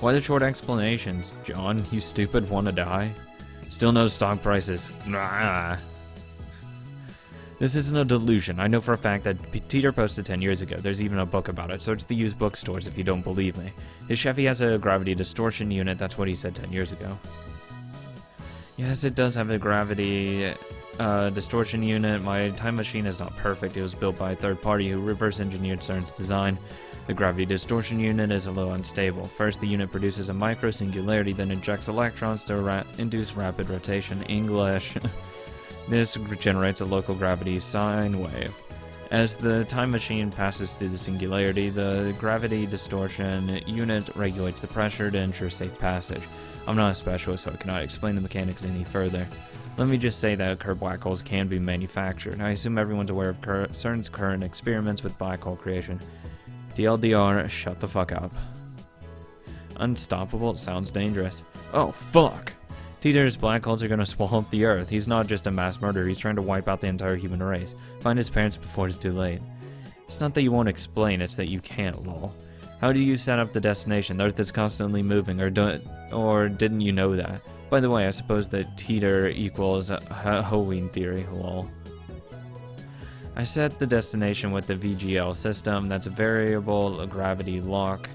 Why the short explanations? John, you stupid wanna die? Still no stock prices. Nah. This isn't a delusion. I know for a fact that Teeter posted 10 years ago. There's even a book about it. Search the used bookstores if you don't believe me. His Chevy has a gravity distortion unit. That's what he said 10 years ago. Yes, it does have a gravity distortion unit. My time machine is not perfect. It was built by a third party who reverse engineered CERN's design. The gravity distortion unit is a little unstable. First, the unit produces a micro singularity, then injects electrons to induce rapid rotation. English. This generates a local gravity sine wave. As the time machine passes through the singularity, the gravity distortion unit regulates the pressure to ensure safe passage. I'm not a specialist, so I cannot explain the mechanics any further. Let me just say that occur black holes can be manufactured. I assume everyone's aware of CERN's current experiments with black hole creation. TLDR, shut the fuck up. Unstoppable sounds dangerous. Oh, fuck! Teeter's black holes are gonna swallow up the Earth. He's not just a mass murderer, he's trying to wipe out the entire human race. Find his parents before it's too late. It's not that you won't explain, it's that you can't, lol. How do you set up the destination? The Earth is constantly moving, or didn't you know that? By the way, I suppose that Teeter equals Halloween theory, lol. I set the destination with the VGL system. That's a variable gravity lock.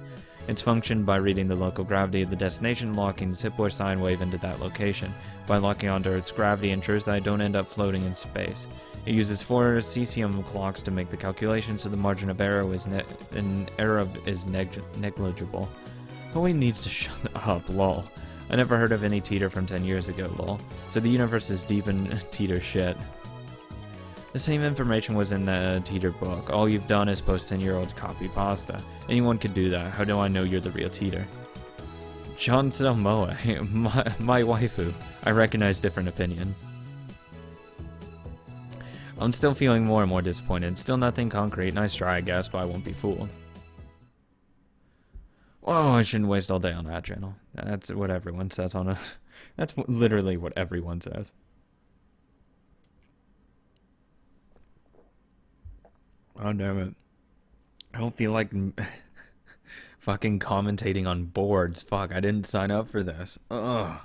It's functioned by reading the local gravity of the destination, locking the tip or sine wave into that location. By locking onto Earth's gravity, ensures that I don't end up floating in space. It uses 4 cesium clocks to make the calculation, so the margin of error is negligible. Halloween needs to shut up, lol. I never heard of any Teeter from 10 years ago, lol. So the universe is deep in Teeter shit. The same information was in the Teeter book. All you've done is post 10-year-old copy pasta. Anyone could do that. How do I know you're the real Teeter? John Moa, my waifu. I recognize different opinion. I'm still feeling more and more disappointed. Still nothing concrete. Nice try, I guess, but I won't be fooled. Whoa, I shouldn't waste all day on that channel. That's what everyone says on a... That's literally what everyone says. Oh, damn it. I don't feel like fucking commentating on boards. Fuck, I didn't sign up for this. Ugh.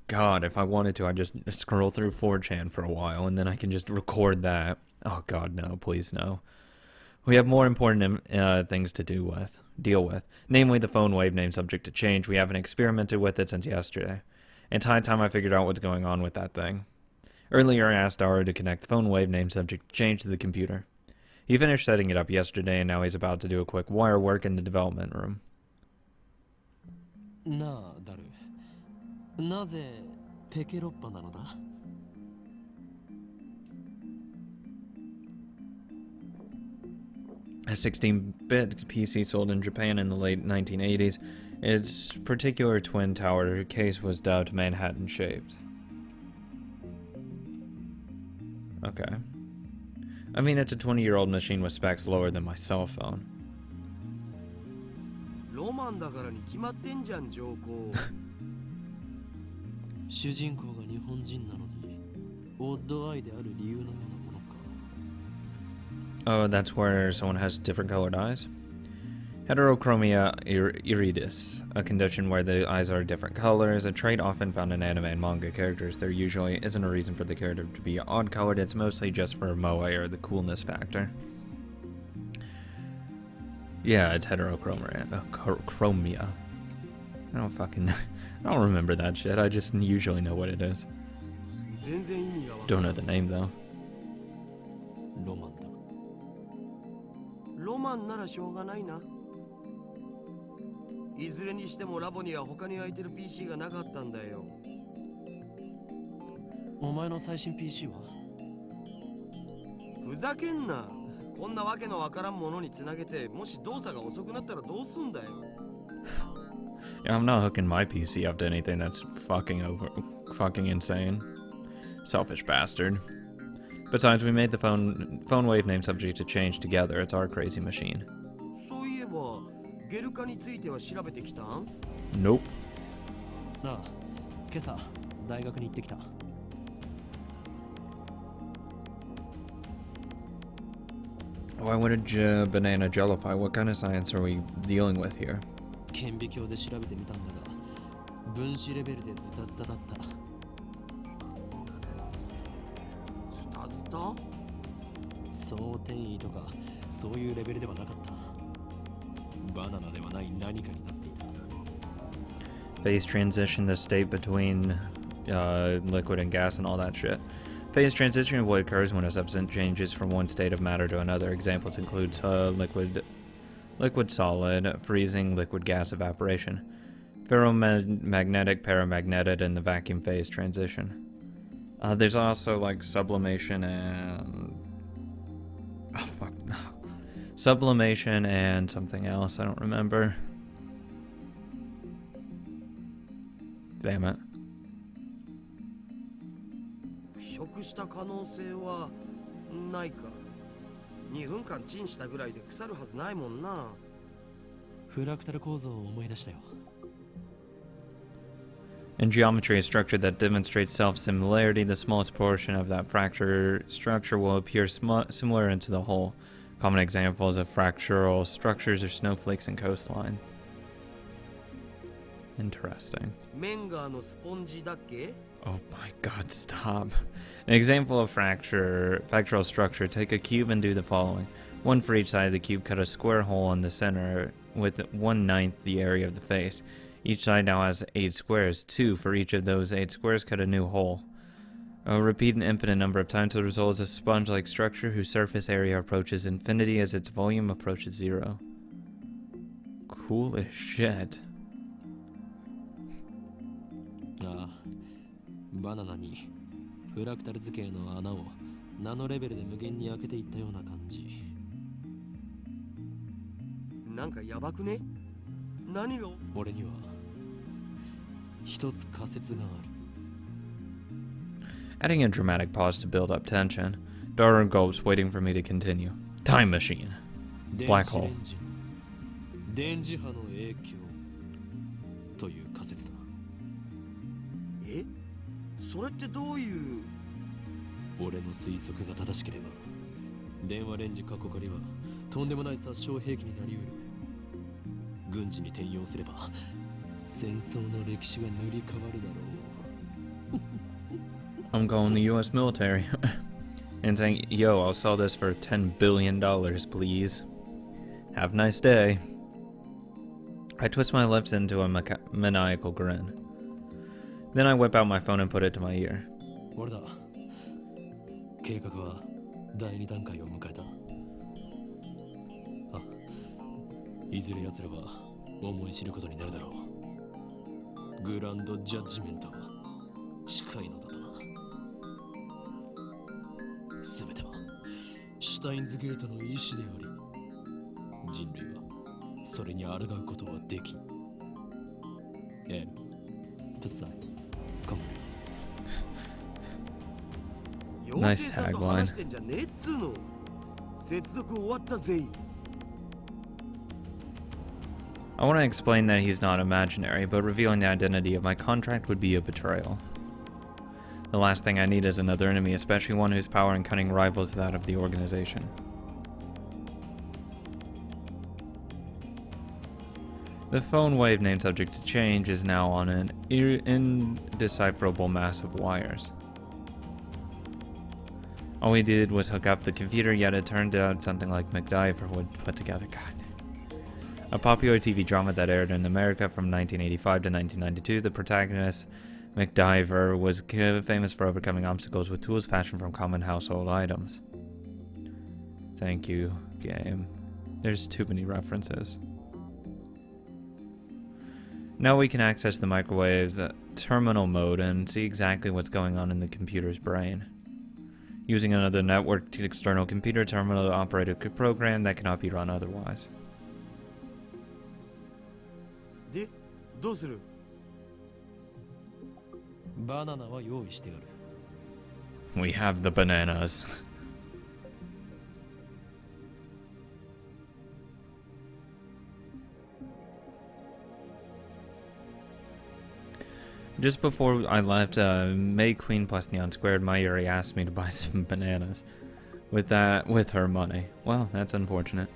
God, if I wanted to, I'd just scroll through 4chan for a while, and then I can just record that. Oh, God, no. Please, no. We have more important things to deal with. Namely, the phone wave name subject to change. We haven't experimented with it since yesterday. It's high time I figured out what's going on with that thing. Earlier, I asked Aru to connect the phone wave name subject to change to the computer. He finished setting it up yesterday, and now he's about to do a quick wire work in the development room. A 16-bit PC sold in Japan in the late 1980s. Its particular twin tower case was dubbed Manhattan-shaped. Okay. I mean, it's a 20-year-old machine with specs lower than my cell phone. Oh, that's where someone has different colored eyes? Heterochromia iridis, a condition where the eyes are different colors, a trait often found in anime and manga characters. There usually isn't a reason for the character to be odd-colored, it's mostly just for moe or the coolness factor. Yeah, it's heterochromia. I don't remember that shit, I just usually know what it is. Don't know the name, though. Yeah, I'm not hooking my PC up to anything that's fucking insane. Selfish bastard. Besides, we made the phone wave name subject to change together. It's our crazy machine. Nope. Why would a banana jellify? What kind of science are we dealing with here? 顕微鏡で調べてみたんだが、分子レベルでズタズタだった。ズタズタ？総転移とかそういうレベルではなかった。バナナではない何かになっていた。Phase transition, the state between liquid and gas and all that shit. Phase transition is what occurs when a substance changes from one state of matter to another. Examples include liquid solid, freezing, liquid gas evaporation, ferromagnetic, paramagnetic, and the vacuum phase transition. There's also like sublimation and sublimation and something else. I don't remember. Damn it. 腐食した可能性はないか。2分間チンしたぐらいで腐るはずないもんな。フラクタル構造を思い出したよ。In geometry, a structure that demonstrates self-similarity, the smallest portion of that fracture structure will appear similar into the whole. Common examples of fractural structures are snowflakes and coastline. Interesting. メンガーのスポンジだっけ? Oh my god, stop. An example of fractural structure, take a cube and do the following. One for each side of the cube, cut a square hole in the center with 1/9 the area of the face. Each side now has 8 squares. 2 for each of those 8 squares, cut a new hole. Repeat an infinite number of times. The result is a sponge-like structure whose surface area approaches infinity as its volume approaches 0. Cool as shit. ああ、バナナにフラクタル図形の穴をナノレベルで無限に開けていったような感じ。なんかやばくね？何が？俺には一つ仮説がある。Adding a dramatic pause to build up tension. Dara gulps, waiting for me to continue. Time machine. Black hole. 電磁波の影響という仮説だ。え？それってどういう？俺の推測が正しければ、電話レンジ過去仮はとんでもない殺傷兵器になりうる。軍事に転用すれば、戦争の歴史が塗り替わるだろう。I'm calling the US military and saying, yo, I'll sell this for $10 billion, please. Have a nice day. I twist my lips into a maniacal grin. Then I whip out my phone and put it to my ear. 俺だ。計画は第2段階を迎えた。あ、いずれ奴らは思い知ることになるだろう。グランドジャッジメントは近いのだとな。すべてはシュタインズゲートの意志であり、人類はそれに抗うことはできん。N、プサイ、カムリ。妖精さんと話してんじゃねえっつーの。接続終わったぜ。I want to explain that he's not imaginary, but revealing the identity of my contract would be a betrayal. The last thing I need is another enemy, especially one whose power and cunning rivals that of the organization. The phone wave name subject to change is now on an indecipherable mass of wires. All we did was hook up the computer, yet it turned out something like MacGyver would put together. God. A popular TV drama that aired in America from 1985 to 1992, the protagonist, MacGyver, was famous for overcoming obstacles with tools fashioned from common household items. Thank you, game. There's too many references. Now we can access the microwave's terminal mode and see exactly what's going on in the computer's brain. Using another networked external computer terminal to operate a program that cannot be run otherwise. で、どうする？バナナは用意してやる。We have the bananas. Just before I left, May Queen plus Neon Squared, Mayuri asked me to buy some bananas with her money. Well, that's unfortunate.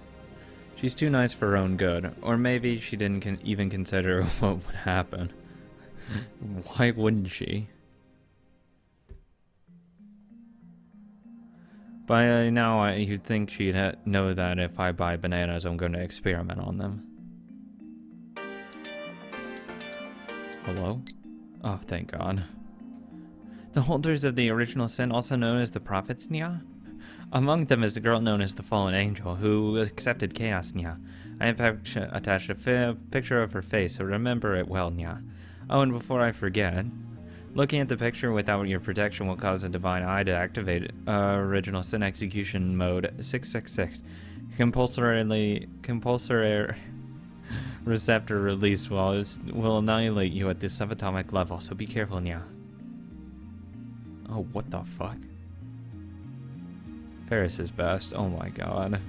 She's too nice for her own good, or maybe she didn't even consider what would happen. Why wouldn't she? By now, you'd think she'd know that if I buy bananas, I'm going to experiment on them. Hello? Oh, thank God. The holders of the original sin, also known as the prophets, Nya? Among them is the girl known as the fallen angel, who accepted chaos, Nya. I in fact attached a picture of her face, so remember it well, Nya. Oh, and before I forget, looking at the picture without your protection will cause a divine eye to activate original sin execution mode 666. Compulsory receptor release will annihilate you at the subatomic level, so be careful, Nya. Oh, what the fuck? Ferris is best. Oh my God.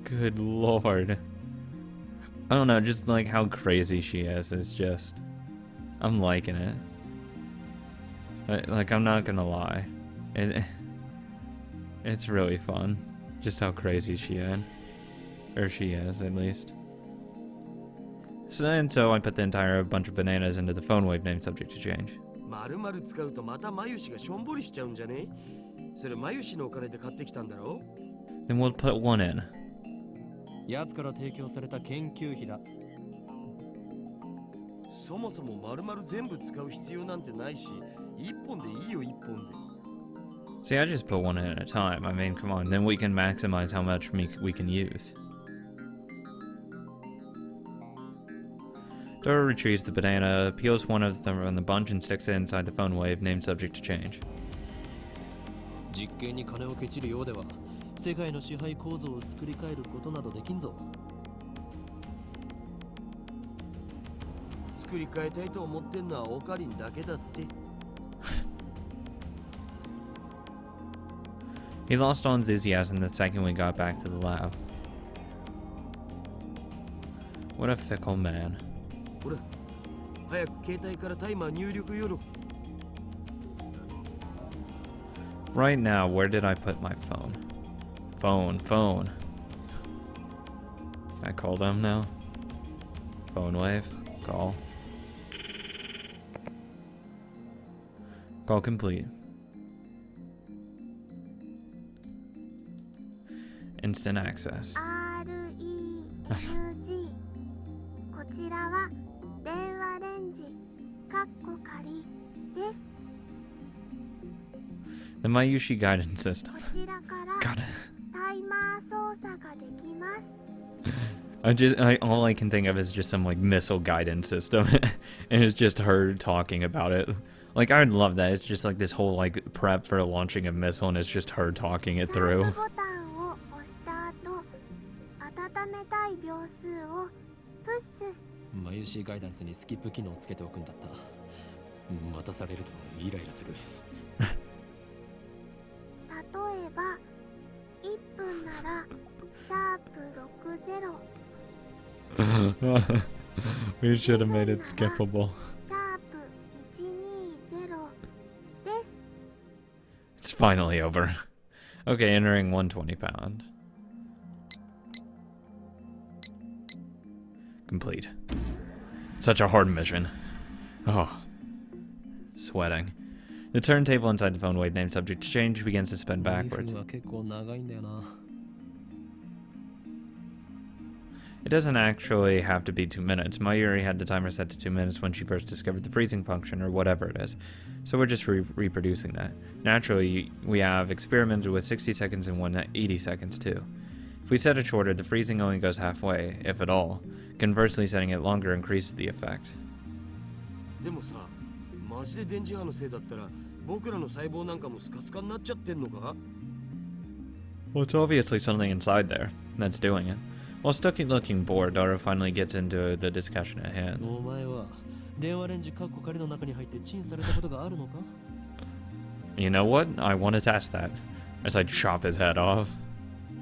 Good lord. I don't know, just like how crazy she is. It's just, I'm liking it. Like, I'm not gonna lie. It's really fun. Just how crazy she is. Or she is, at least. So I put the entire bunch of bananas into the phone wave name subject to change. 丸々使うとまたマユシがしょんぼりしちゃうんじゃね？それマユシのお金で買ってきたんだろ？ Then we'll put one in. やつから提供された研究費だ。そもそも丸々全部使う必要なんてないし、一本でいいよ一本で。See, I just put one in at a time. I mean, come on. Then we can maximize how much we can use. Dora retrieves the banana, peels one of them from the bunch, and sticks it inside the phone wave, named subject to change. 実験に金をケチるようでは、世界の支配構造を作り変えることなどできんぞ。作り変えたいと思ってんのはオカリンだけだって。He lost all enthusiasm the second we got back to the lab. What a fickle man. ほら、早く携帯からタイマー入力よろ。Right now, where did I put my phone? Phone. Can I call them now? Phone wave. Call. Call complete. Instant access. RENG こちらは電話レンジかっこ仮です。 The Mayushi guidance system. こちらから Got it. タイマー操作ができます。all I can think of is just some like missile guidance system, and it's just her talking about it. Like, I would love that. It's just like this whole like prep for launching a missile, and it's just her talking it スター through. トボタンを押した後、温めたい秒数をプッシュしマユシーガイダンスにスキップ機能をつけておくんだった。待たされるとイライラする。例えば1分ならシャープ60 We should have made it skippable. シャープ120です。 It's finally over. Okay, entering 120 pound. Complete. Such a hard mission. Oh. Sweating. The turntable inside the phone wave name subject to change begins to spin backwards. は結構長いんだよな。It doesn't actually have to be 2 minutes. Mayuri had the timer set to 2 minutes when she first discovered the freezing function, or whatever it is. So we're just reproducing that. Naturally, we have experimented with 60 seconds and 180 seconds too. If we set it shorter, the freezing only goes halfway, if at all. Conversely, setting it longer increases the effect. でもさ、マジで電磁波のせいだったら、僕らの細胞なんかもスカスカになっちゃってんのか? Well, it's obviously something inside there that's doing it. While still looking bored, Dora finally gets into the discussion at hand. お前は電話レンジカッコ仮の中に入ってチンされたことがあるのか? You know what? I want to test that. As I chop his head off.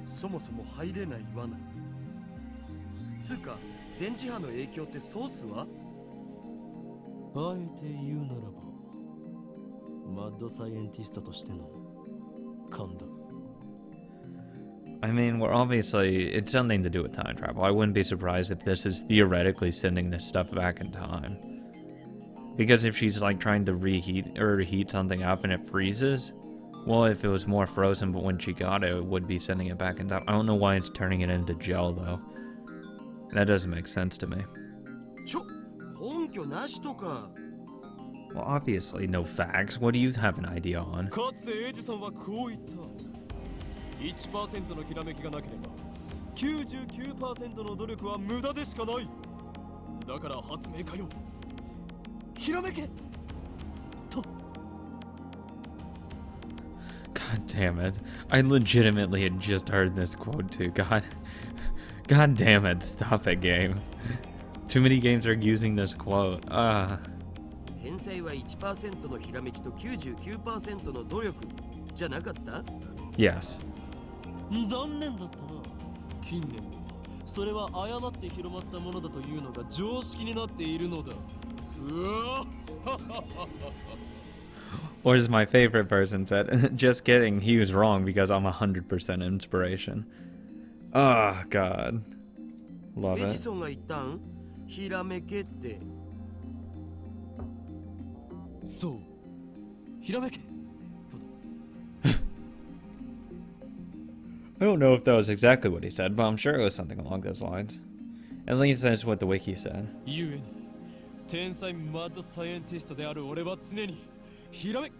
そもそも入れない罠。つうか、電磁波の影響ってソースは？あえて言うならば、マッドサイエンティストとしての勘だ。I mean, we're obviously, it's something to do with time travel. I wouldn't be surprised if this is theoretically sending this stuff back in time. Because if she's like trying to reheat or heat something up and it freezes, well, if it was more frozen, but when she got it, it would be sending it back in time. I don't know why it's turning it into gel though. That doesn't make sense to me. 根拠なしとか Well, obviously no facts. What do you have an idea on? かつてエジソンはこう言った。1% のひらめきがなければ 99% の努力は無駄でしかない。だから発明家よ。ひらめけと。God damn it. I legitimately had just heard this quote too. God damn it. Stop it, game. Too many games are using this quote. 天才は 1% のひらめきと 99% の努力じゃなかった Yes. 残念だったな。近年それは誤って広まったものだというのが常識になっているのだ。ふわ Or as my favorite person said, just kidding, he was wrong because I'm 100% inspiration. Oh, God. Love エジ it. ソンが言ったんひらめけって そう。ひらめけ。 I don't know if that was exactly what he said, but I'm sure it was something along those lines. At least that's what the wiki said. ゆえに天才マッドサイエンティストである俺は常にひらめ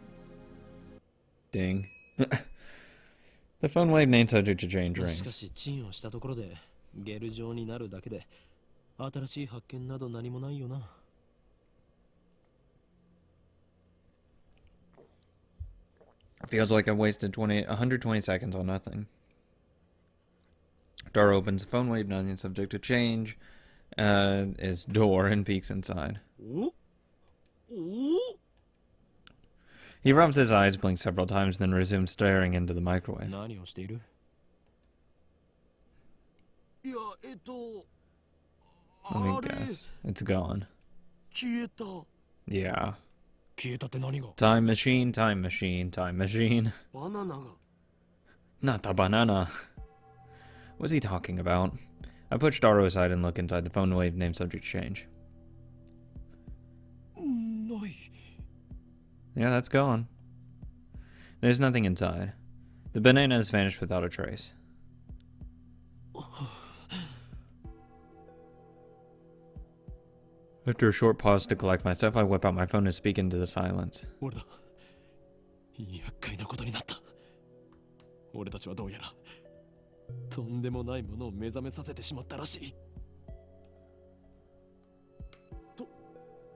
Ding. The phone wave name subject to change しか rings. しチンをしたところでゲル状になるだけで新しい発見など何もないよな。 Feels like I wasted 120 seconds on nothing. Door opens, phone wave nothing subject to change. Is door and peeks inside. おお He rubs his eyes, blinks several times, then resumes staring into the microwave. 何をしている？いや Let me guess. It's gone. 消えた Yeah. 消えたって何が？ Time machine, time machine, time machine. バナナが Not the banana. What's he talking about? I push Daro aside and look inside the phone wave name subject change. ない。 Yeah, that's gone. There's nothing inside. The banana has vanished without a trace. After a short pause to collect myself, I whip out my phone and speak into the silence. 俺だ。厄介なことになった。俺たちはどうやらとんでもないものを目覚めさせてしまったらしい。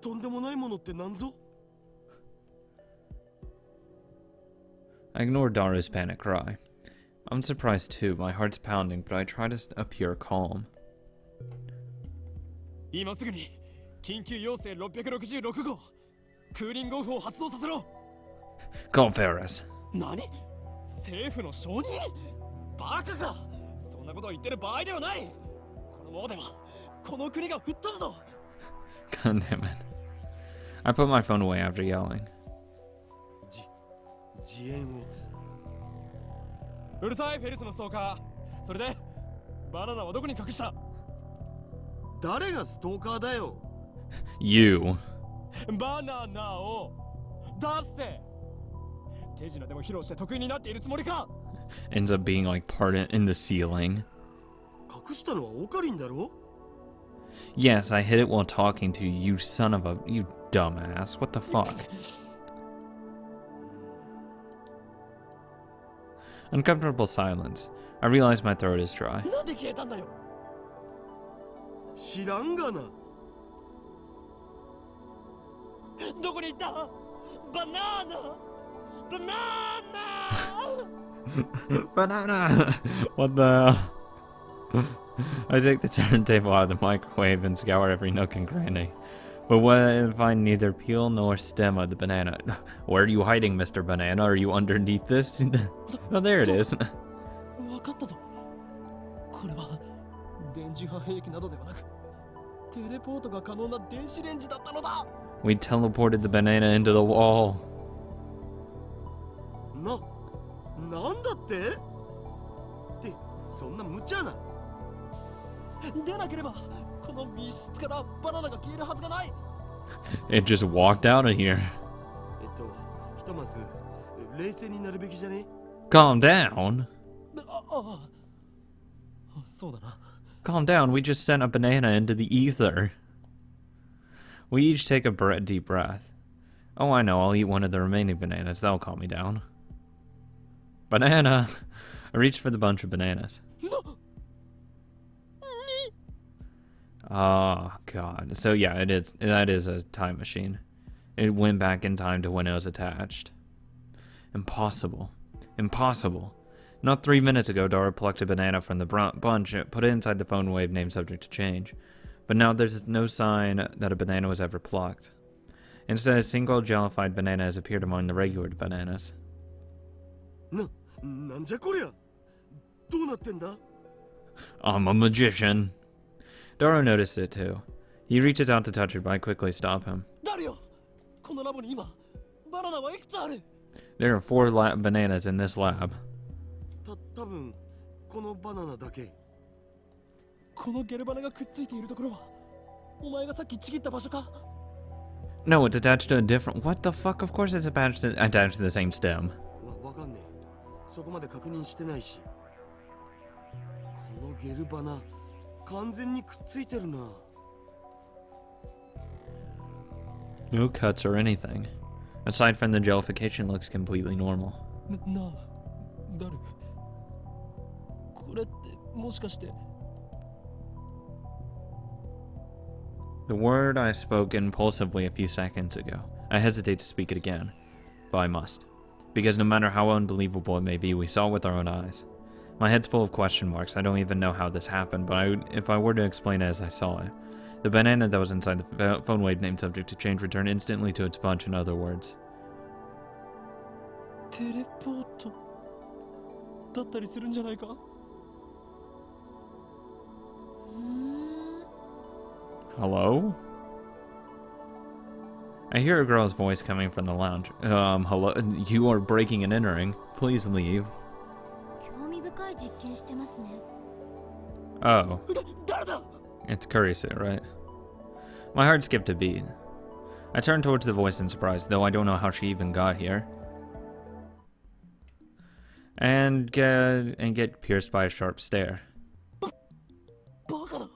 とんでもないものって何ぞ I ignore Daru's panic cry. I'm surprised too. My heart's pounding, but I try to appear calm. 今すぐに緊急要請666号クーリングオフを発動させろ。 Call Ferris. 何？政府の承認？バカか！そんなことを言ってる場合ではない。このままではこの国が吹っ飛ぶぞ。 God damn it. I put my phone away after yelling. 自演をつうるさいフェリスのストーカー。それでバナナはどこに隠した？誰がストーカーだよ You. バナナを出して手品でも披露して得意になっているつもりか？ Ends up being like part in the ceiling. 隠したのはオカリンだろ Yes, I hit it while talking to you, you son of a... You dumbass. What the fuck? Uncomfortable silence. I realize my throat is dry. なんで消えたんだよ。知らんがなどこに行った？バナナ！バナナ！ Banana! What the hell? I take the turntable out of the microwave and scour every nook and cranny. But when I find neither peel nor stem of the banana... Where are you hiding, Mr. Banana? Are you underneath this? Oh, there it is. わかったぞ。これは電磁波兵器などではなく、テレポートが可能な電子レンジだったのだ。We teleported the banana into the wall. なんだってってそんな無茶な。でなければこの密室からバナナが消えるはずがない。 It just walked out of here. ひとまず冷静になるべきじゃね。 Calm down. そうだな。 Calm down. We just sent a banana into the ether. We each take a deep breath. Oh, I know. I'll eat one of the remaining bananas. That'll calm me down. Banana. I reached for the bunch of bananas. Oh, God. So, yeah, that is a time machine. It went back in time to when it was attached. Impossible. Impossible. Not 3 minutes ago, Dora plucked a banana from the bunch and put it inside the phone wave named subject to change. But now there's no sign that a banana was ever plucked. Instead, a single jellified banana has appeared among the regular bananas. なんじゃこりゃ。どうなってんだ。 I'm a magician. Dora noticed it too. He reaches out to touch her, but I quickly stop him. 誰よ。このラボに今バナナはいくつある。 There are 4 bananas in this lab. 多分このバナナだけ。このゲルバナがくっついているところはお前がさっきちぎった場所か。 No, it's attached to a different... What the fuck? Of course it's attached to the same stem. わかんねえ。そこまで確認してないし。このゲルバナ完全にくっついてるな。 No cuts or anything. Aside from the jellification, looks completely normal. なあ、誰？これってもしかして。 The word I spoke impulsively a few seconds ago. I hesitate to speak it again, but I must. Because no matter how unbelievable it may be, we saw it with our own eyes. My head's full of question marks. I don't even know how this happened, but if I were to explain it as I saw it, the banana that was inside the phone wave named subject to change returned instantly to its bunch, in other words. テレポートだったりするんじゃないか。 Hello? I hear a girl's voice coming from the lounge. Hello? You are breaking and entering. Please leave. Oh. It's Kurisu, right? My heart skipped a beat. I turned towards the voice in surprise, though I don't know how she even got here. And get pierced by a sharp stare. バカだ。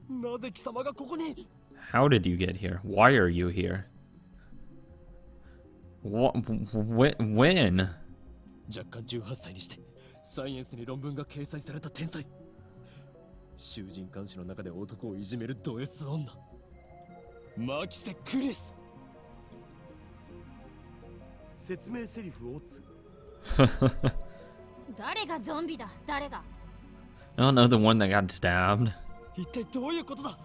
なぜ貴様がここに。 How did you get here? Why are you here? When? 若干18歳にしてサイエンスに論文が掲載された天才。囚人監視の中で男をいじめるド S 女。マキセ・クリス。説明セリフをつ。誰がゾンビだ？誰が？ I don't know, the one that got stabbed. 一体どういうことだ。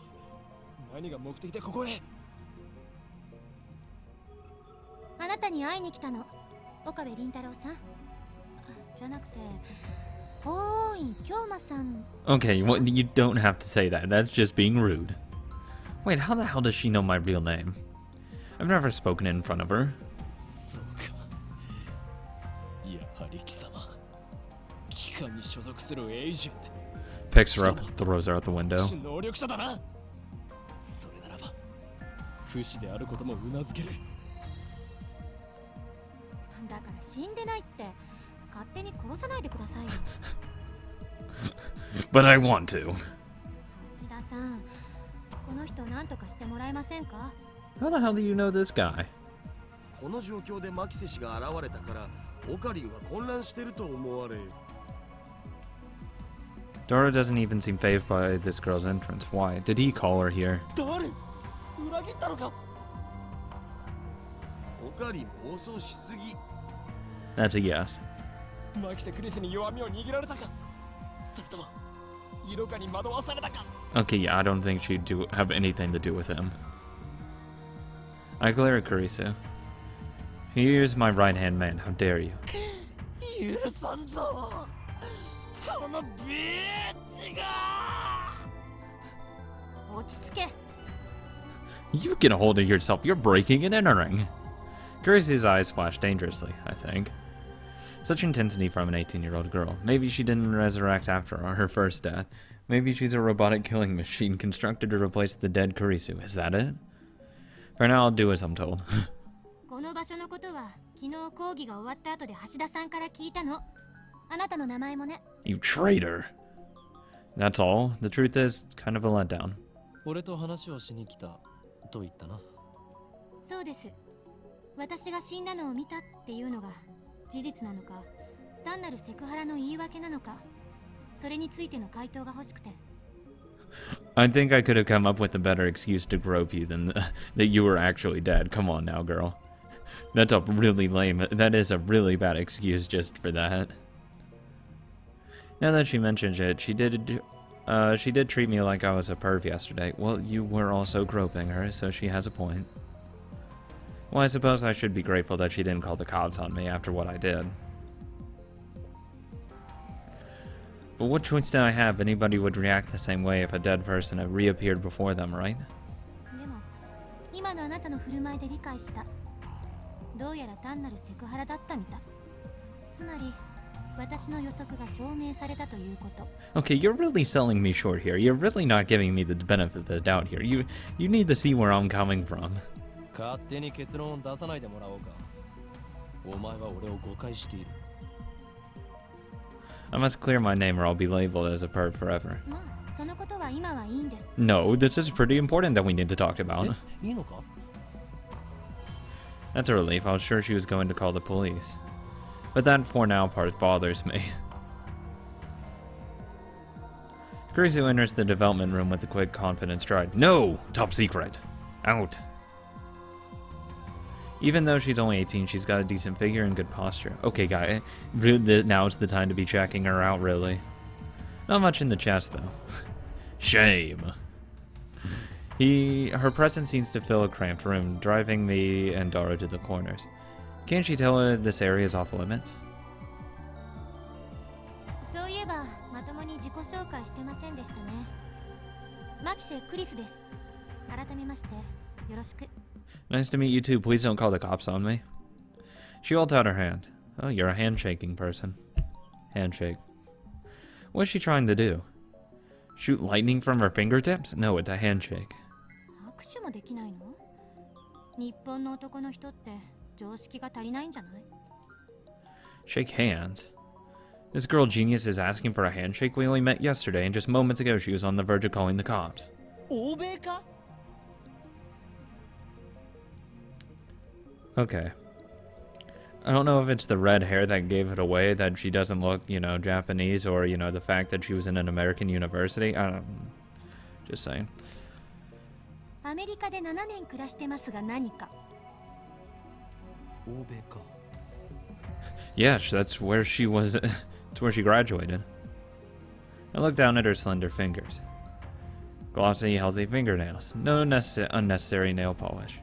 何が目的でここへ。あなたに会いに来たの。岡部倫太郎さん。じゃなくて、おーい、京馬さん。 Okay, you don't have to say that. That's just being rude. Wait, how the hell does she know my real name? I've never spoken in front of her. そうか。やはり貴様。機関に所属するエージェント。 Picks her up, throws her out the window. 能力者だな。それならば、不死であることもうなずける。だから死んでないって勝手に殺さないでくださいよ。But I want to. 星田さん、この人何とかしてもらえませんか？ How the hell do you know this guy? この状況でマキセ氏が現れたからオカリンは混乱してると思われ。 Dora doesn't even seem fazed by this girl's entrance. Why? Did he call her here? 誰？裏切ったのか？オカリン暴走しすぎ。 That's a yes. マキセ・クリスに弱みを握られたか？それとも色化に惑わされたか？ Okay, yeah, I don't think she'd have anything to do with him. I glare at Kurisu. Here's my right-hand man. How dare you? 許さんぞ。このビーチが。落ち着け。 You get a hold of yourself. You're breaking and entering. Kurisu's eyes flash dangerously, I think. Such intensity from an 18-year-old girl. Maybe she didn't resurrect after her first death. Maybe she's a robotic killing machine constructed to replace the dead Kurisu. Is that it? For now, I'll do as I'm told. この場所のことは昨日講義が終わった後で橋田さんから聞いたの。あなたの名前もね。You traitor. That's all. The truth is, kind of a letdown. 俺と話をしに来たと言ったな。そうです。私が死んだのを見たっていうのが事実なのか、単なるセクハラの言い訳なのか、それについての回答が欲しくて。I think I could have come up with a better excuse to grope you than that you were actually dead. Come on now, girl. That's a really lame, that is a really bad excuse just for that. Now that she mentions it, she did treat me like I was a perv yesterday. Well, you were also groping her, so she has a point. Well, I suppose I should be grateful that she didn't call the cops on me after what I did. But what choice did I have? Anybody would react the same way if a dead person had reappeared before them, right? でも、今のあなたの振る舞いで理解した。どうやら単なるセクハラだったみたい。つまり、私の予測が証明されたということ。Okay, you're really selling me short here. You're really not giving me the benefit of the doubt here. You need to see where I'm coming from. 勝手に結論を出さないでもらおうか。お前は俺を誤解している。I must clear my name or I'll be labeled as a perv forever. まあ、そのことは今はいいんです。No, this is pretty important that we need to talk about. いいのか？ That's a relief. I was sure she was going to call the police. But that for now part bothers me. Kurisu enters the development room with a quick, confident stride. No! Top secret! Out! Even though she's only 18, she's got a decent figure and good posture. Okay, guy, now's the time to be checking her out, really. Not much in the chest, though. Shame. Her presence seems to fill a cramped room, driving me and Dara to the corners. Can't she tell her this area is off limits? そういえば、まともに自己紹介してませんでしたね。マキセ・クリスです。改めまして、よろしく。Nice to meet you too. Please don't call the cops on me. She holds out her hand. Oh, you're a handshaking person. Handshake. What's she trying to do? Shoot lightning from her fingertips? No, it's a handshake. 握手もできないの？日本の男の人って常識が足りないんじゃない？ Shake hands? This girl genius is asking for a handshake? We only met yesterday, and just moments ago she was on the verge of calling the cops. 欧米か？ Okay. I don't know if it's the red hair that gave it away, that she doesn't look, Japanese, or, the fact that she was in an American university. I don't... Just saying. アメリカで7年暮らしてますが何か？欧米か。 Yes, that's where she was. It's where she graduated. I look down at her slender fingers. Glossy, healthy fingernails. No unnecessary nail polish.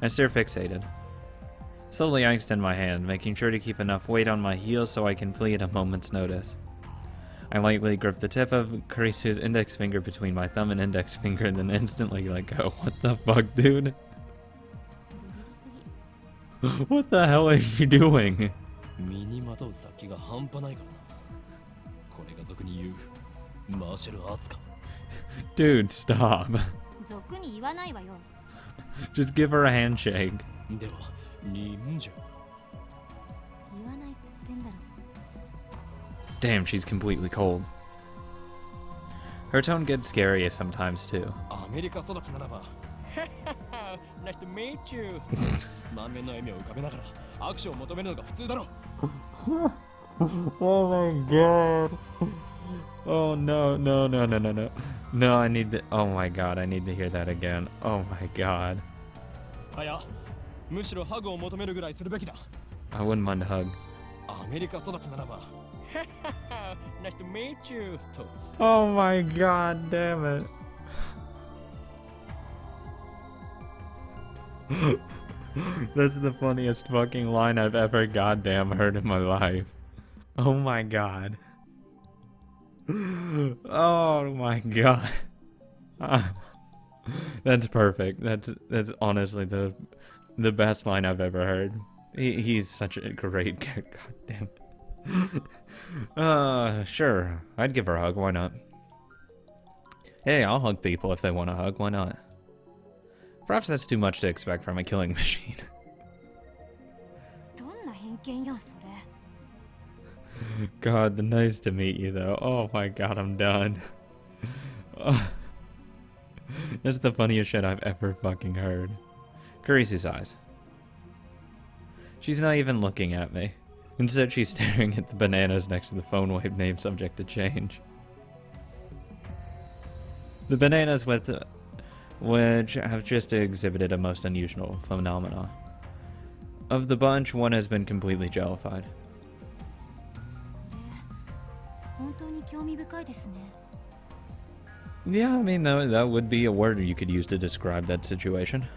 I stare fixated. Slowly, I extend my hand, making sure to keep enough weight on my heel so I can flee at a moment's notice. I lightly grip the tip of Kurisu's index finger between my thumb and index finger and then instantly let go. What the fuck, dude? What the hell are you doing? 身にまとう殺気が半端ないからな。これが俗に言うマーシャルアーツか。Dude, stop. 俗に言わないわよ。Just give her a handshake. では、忍者。言わないっつってんだろ。Damn, she's completely cold. Her tone gets scary sometimes too. アメリカ育ちならば。Nice to meet you. 満面の笑みを浮かべながら握手を求めるのが普通だろ。Oh my god. Oh no, no, no, no, no, no. No, I need to. Oh my god, I need to hear that again. Oh my god. あや、むしろハグを求めるぐらいするべきだ。I wouldn't mind a hug. アメリカ育ちならば。Nice to meet you. と。Oh my god, damn it. That's the funniest fucking line I've ever goddamn heard in my life. Oh my god. Oh my god. That's perfect. That's honestly the best line I've ever heard. He's such a great character. God damn. Sure. I'd give her a hug. Why not? Hey, I'll hug people if they want a hug. Why not? Perhaps that's too much to expect from a killing machine. どんな偏見よそれ。 God, nice to meet you, though. Oh my god, I'm done. That's the funniest shit I've ever fucking heard. Kurisu sighs. She's not even looking at me. Instead, she's staring at the bananas next to the phone wave name subject to change. The bananas which have just exhibited a most unusual phenomena. Of the bunch, one has been completely jellified. 本当に興味深いですね。 Yeah, I mean, that would be a word you could use to describe that situation.